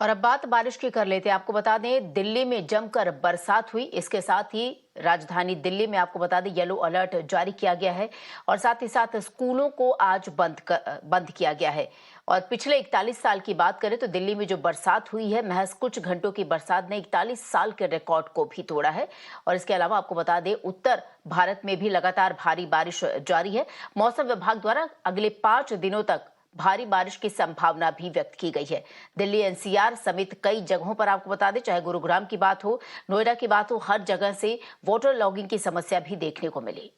और अब बात बारिश की कर लेते हैं। आपको बता दें, दिल्ली में जमकर बरसात हुई। इसके साथ ही राजधानी दिल्ली में आपको बता दें येलो अलर्ट जारी किया गया है और साथ ही साथ स्कूलों को आज बंद किया गया है। और पिछले 41 साल की बात करें तो दिल्ली में जो बरसात हुई है, महज कुछ घंटों की बरसात ने 41 साल के रिकॉर्ड को भी तोड़ा है। और इसके अलावा आपको बता दें, उत्तर भारत में भी लगातार भारी बारिश जारी है। मौसम विभाग द्वारा अगले 5 दिनों तक भारी बारिश की संभावना भी व्यक्त की गई है। दिल्ली एनसीआर समेत कई जगहों पर आपको बता दें, चाहे गुरुग्राम की बात हो, नोएडा की बात हो, हर जगह से वाटर लॉगिंग की समस्या भी देखने को मिली।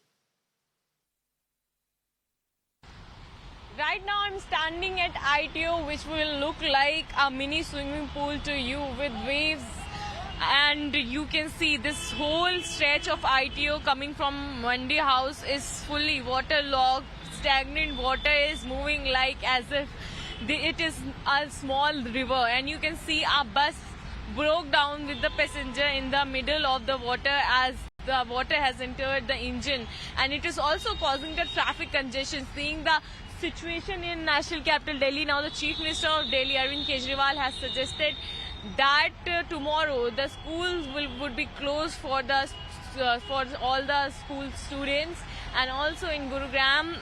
Right now I'm standing at ITO, which will look like a mini swimming pool to you with waves, and you can see this whole stretch of ITO coming from Mandi House is fully waterlogged. Stagnant water is moving like as if it is a small river, and you can see our bus broke down with the passenger in the middle of the water as the water has entered the engine, and it is also causing the traffic congestion. Seeing the situation in national capital Delhi now, the Chief Minister of Delhi Arvind Kejriwal has suggested that tomorrow the schools would be closed for all the school students, and also in Gurugram,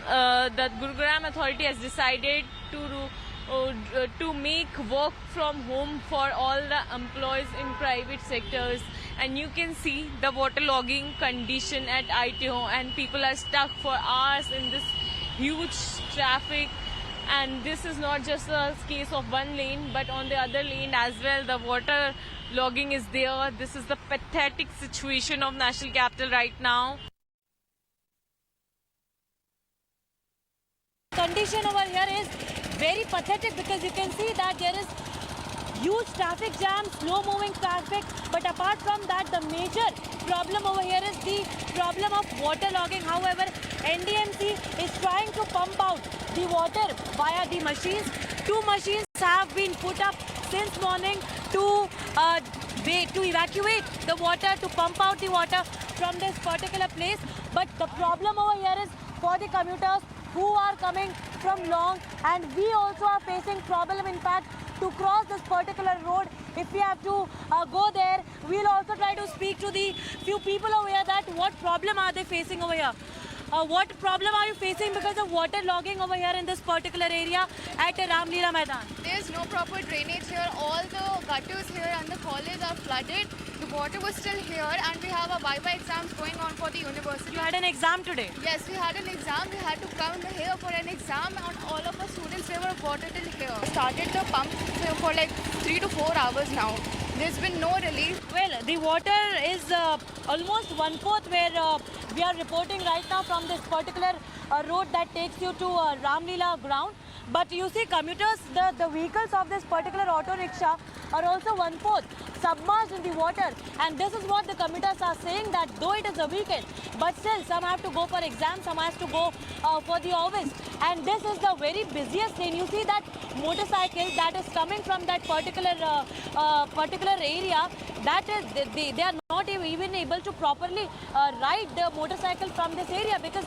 the Gurugram authority has decided to make work from home for all the employees in private sectors. And you can see the waterlogging condition at ITO, and people are stuck for hours in this huge traffic. And this is not just a case of one lane, but on the other lane as well, the water logging is there. This is the pathetic situation of national capital right now. Condition over here is very pathetic because you can see that there is huge traffic jam, slow moving traffic, but apart from that, the major problem over here is the problem of water logging. However, NDMC is trying to pump out the water via the machines. 2 machines have been put up since morning to evacuate the water, to pump out the water from this particular place. But the problem over here is for the commuters who are coming from long, and we also are facing problem. In fact, to cross this particular road, if we have to go there, we'll also try to speak to the few people over here that what problem are they facing over here. What problem are you facing because of water logging over here in this particular area at Ramleela Maidan? There's no proper drainage here. All the gutters here and the colleges are flooded. The water was still here, and we have a Viva exams going on for the university. You had an exam today? Yes, we had an exam. We had to come here for an exam, and all of the students, they were water till here. We started the pump for like 3 to 4 hours now. There's been no relief. Well, the water is almost 1/4 where we are reporting right now from this particular road that takes you to Ramleela ground. But you see, commuters, the vehicles of this particular auto rickshaw are also 1/4 submerged in the water. And this is what the commuters are saying, that though it is a weekend, but still some have to go for exams, some have to go for the office. And this is the very busiest lane. You see that motorcycle that is coming from that particular area, that is they are not even able to properly ride the motorcycle from this area because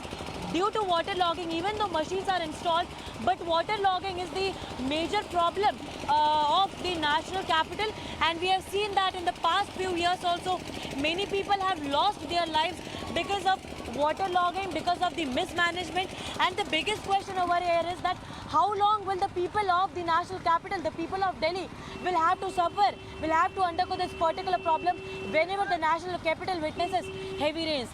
due to water logging, even though machines are installed, but water logging is the major problem of the national capital. And we have seen that in the past few years also, many people have lost their lives because of water logging, because of the mismanagement. And the biggest question over here is that how long will the people of the national capital, the people of Delhi, will have to suffer, will have to undergo this particular problem whenever the national capital witnesses heavy rains.